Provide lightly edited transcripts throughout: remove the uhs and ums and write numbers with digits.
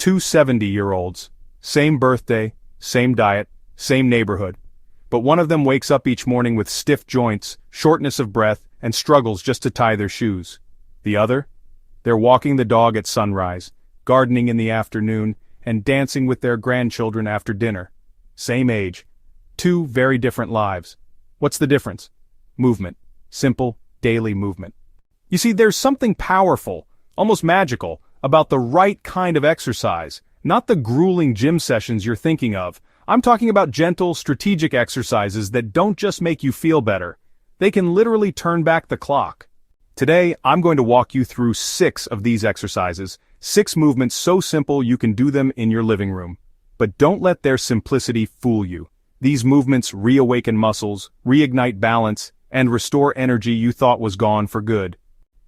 Two 70-year-olds, same birthday, same diet, same neighborhood. But one of them wakes up each morning with stiff joints, shortness of breath, and struggles just to tie their shoes. The other? They're walking the dog at sunrise, gardening in the afternoon, and dancing with their grandchildren after dinner. Same age. Two very different lives. What's the difference? Movement. Simple, daily movement. You see, there's something powerful, almost magical, about the right kind of exercise, not the grueling gym sessions you're thinking of. I'm talking about gentle, strategic exercises that don't just make you feel better. They can literally turn back the clock. Today, I'm going to walk you through 6 of these exercises, 6 movements so simple you can do them in your living room. But don't let their simplicity fool you. These movements reawaken muscles, reignite balance, and restore energy you thought was gone for good.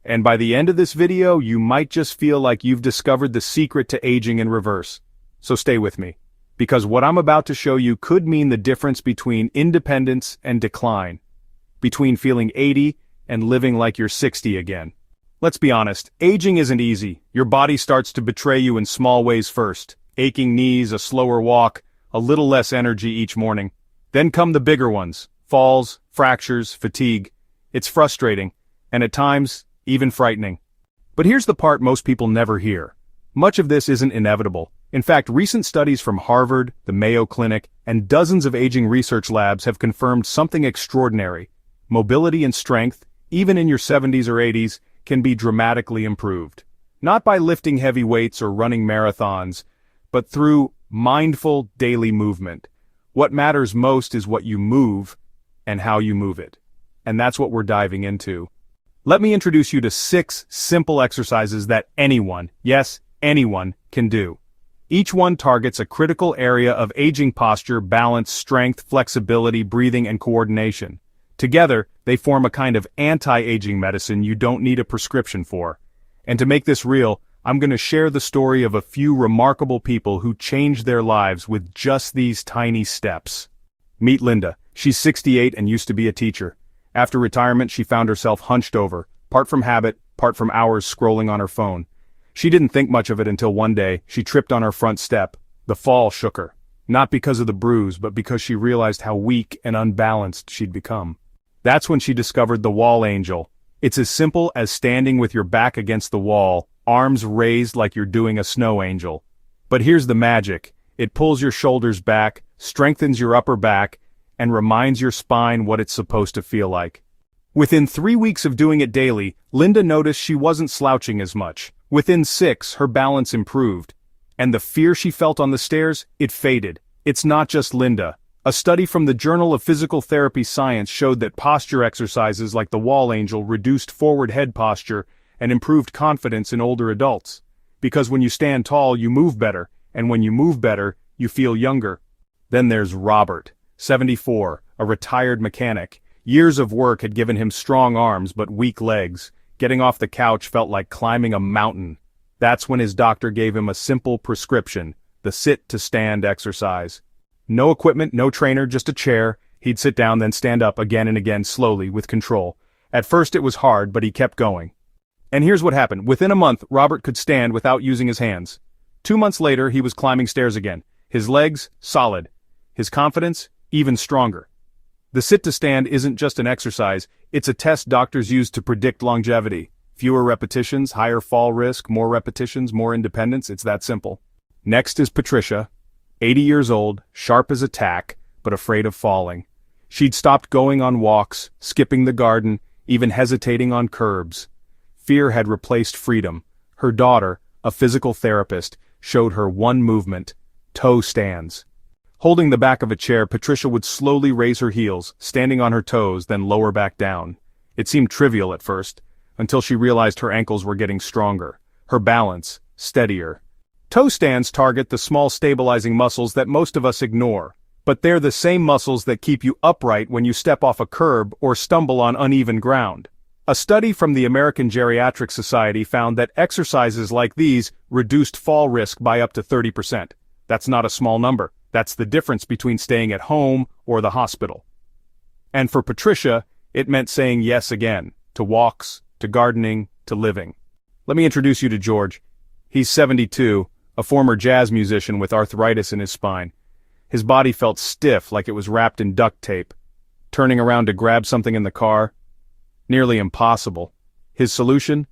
And by the end of this video, you might just feel like you've discovered the secret to aging in reverse. So stay with me, because what I'm about to show you could mean the difference between independence and decline, between feeling 80 and living like you're 60 again. Let's be honest, aging isn't easy. Your body starts to betray you in small ways first. Aching knees, a slower walk, a little less energy each morning. Then come the bigger ones, falls, fractures, fatigue. It's frustrating, and at times, even frightening. But here's the part most people never hear. Much of this isn't inevitable. In fact, recent studies from Harvard, the Mayo Clinic, and dozens of aging research labs have confirmed something extraordinary. Mobility and strength, even in your 70s or 80s, can be dramatically improved. Not by lifting heavy weights or running marathons, but through mindful daily movement. What matters most is what you move and how you move it. And that's what we're diving into. Let me introduce you to 6 simple exercises that anyone, yes, anyone, can do. Each one targets a critical area of aging posture, balance, strength, flexibility, breathing, and coordination. Together, they form a kind of anti-aging medicine you don't need a prescription for. And to make this real, I'm going to share the story of a few remarkable people who changed their lives with just these tiny steps. Meet Linda. She's 68 and used to be a teacher. After retirement, she found herself hunched over, part from habit, part from hours scrolling on her phone. She didn't think much of it until one day, she tripped on her front step. The fall shook her. Not because of the bruise, but because she realized how weak and unbalanced she'd become. That's when she discovered the wall angel. It's as simple as standing with your back against the wall, arms raised like you're doing a snow angel. But here's the magic. It pulls your shoulders back, strengthens your upper back, and reminds your spine what it's supposed to feel like. Within 3 weeks of doing it daily, Linda noticed she wasn't slouching as much. Within 6, her balance improved. And the fear she felt on the stairs, it faded. It's not just Linda. A study from the Journal of Physical Therapy Science showed that posture exercises like the wall angel reduced forward head posture and improved confidence in older adults. Because when you stand tall, you move better, and when you move better, you feel younger. Then there's Robert, 74, a retired mechanic. Years of work had given him strong arms but weak legs. Getting off the couch felt like climbing a mountain. That's when his doctor gave him a simple prescription, the sit-to-stand exercise. No equipment, no trainer, just a chair. He'd sit down then stand up again and again slowly, with control. At first it was hard, but he kept going. And here's what happened. Within a month, Robert could stand without using his hands. 2 months later, he was climbing stairs again. His legs, solid. His confidence, even stronger. The sit-to-stand isn't just an exercise, it's a test doctors use to predict longevity. Fewer repetitions, higher fall risk, more repetitions, more independence, it's that simple. Next is Patricia, 80 years old, sharp as a tack, but afraid of falling. She'd stopped going on walks, skipping the garden, even hesitating on curbs. Fear had replaced freedom. Her daughter, a physical therapist, showed her one movement, toe stands. Holding the back of a chair, Patricia would slowly raise her heels, standing on her toes, then lower back down. It seemed trivial at first, until she realized her ankles were getting stronger, her balance steadier. Toe stands target the small stabilizing muscles that most of us ignore, but they're the same muscles that keep you upright when you step off a curb or stumble on uneven ground. A study from the American Geriatric Society found that exercises like these reduced fall risk by up to 30%. That's not a small number. That's the difference between staying at home or the hospital. And for Patricia, it meant saying yes again, to walks, to gardening, to living. Let me introduce you to George. He's 72, a former jazz musician with arthritis in his spine. His body felt stiff like it was wrapped in duct tape. Turning around to grab something in the car? Nearly impossible. His solution?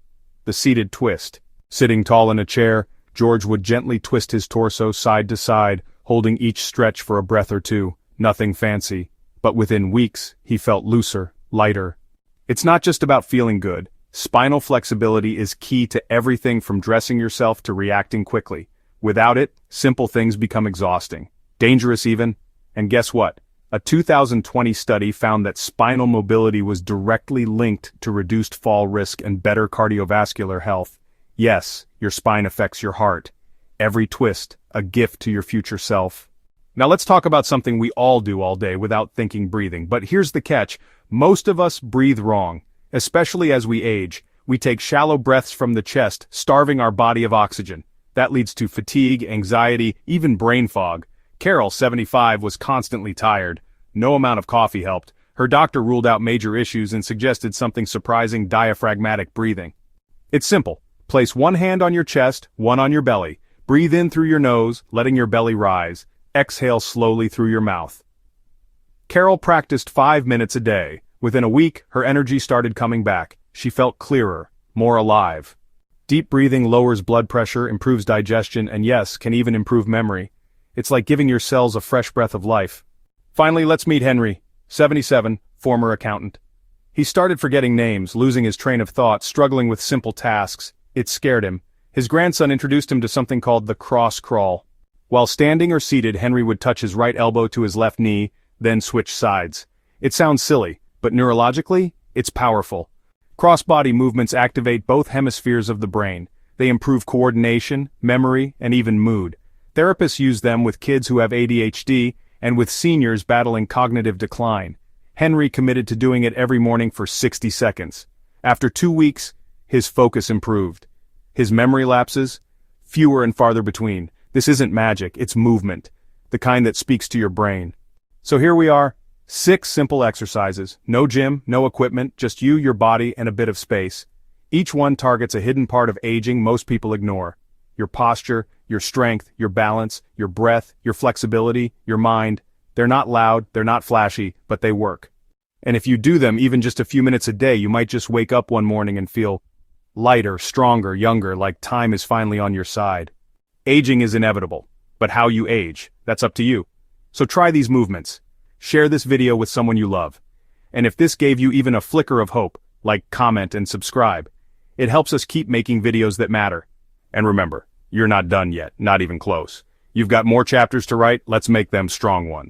The seated twist. Sitting tall in a chair, George would gently twist his torso side to side, holding each stretch for a breath or two. Nothing fancy. But within weeks, he felt looser, lighter. It's not just about feeling good. Spinal flexibility is key to everything from dressing yourself to reacting quickly. Without it, simple things become exhausting. Dangerous even. And guess what? A 2020 study found that spinal mobility was directly linked to reduced fall risk and better cardiovascular health. Yes, your spine affects your heart. Every twist, a gift to your future self. Now let's talk about something we all do all day without thinking: breathing. But here's the catch. Most of us breathe wrong. Especially as we age, we take shallow breaths from the chest, starving our body of oxygen. That leads to fatigue, anxiety, even brain fog. Carol, 75, was constantly tired. No amount of coffee helped. Her doctor ruled out major issues and suggested something surprising: diaphragmatic breathing. It's simple. Place one hand on your chest, one on your belly. Breathe in through your nose, letting your belly rise. Exhale slowly through your mouth. Carol practiced 5 minutes a day. Within a week, her energy started coming back. She felt clearer, more alive. Deep breathing lowers blood pressure, improves digestion, and yes, can even improve memory. It's like giving your cells a fresh breath of life. Finally, let's meet Henry, 77, former accountant. He started forgetting names, losing his train of thought, struggling with simple tasks. It scared him. His grandson introduced him to something called the cross crawl. While standing or seated, Henry would touch his right elbow to his left knee, then switch sides. It sounds silly, but neurologically, it's powerful. Cross-body movements activate both hemispheres of the brain. They improve coordination, memory, and even mood. Therapists use them with kids who have ADHD and with seniors battling cognitive decline. Henry committed to doing it every morning for 60 seconds. After 2 weeks, his focus improved. His memory lapses? Fewer and farther between. This isn't magic, it's movement. The kind that speaks to your brain. So here we are. 6 simple exercises. No gym, no equipment, just you, your body, and a bit of space. Each one targets a hidden part of aging most people ignore. Your posture, your strength, your balance, your breath, your flexibility, your mind. They're not loud, they're not flashy, but they work. And if you do them even just a few minutes a day, you might just wake up one morning and feel lighter, stronger, younger, like time is finally on your side. Aging is inevitable, but how you age, that's up to you. So try these movements. Share this video with someone you love. And if this gave you even a flicker of hope, like, comment, and subscribe. It helps us keep making videos that matter. And remember, you're not done yet, not even close. You've got more chapters to write, let's make them strong ones.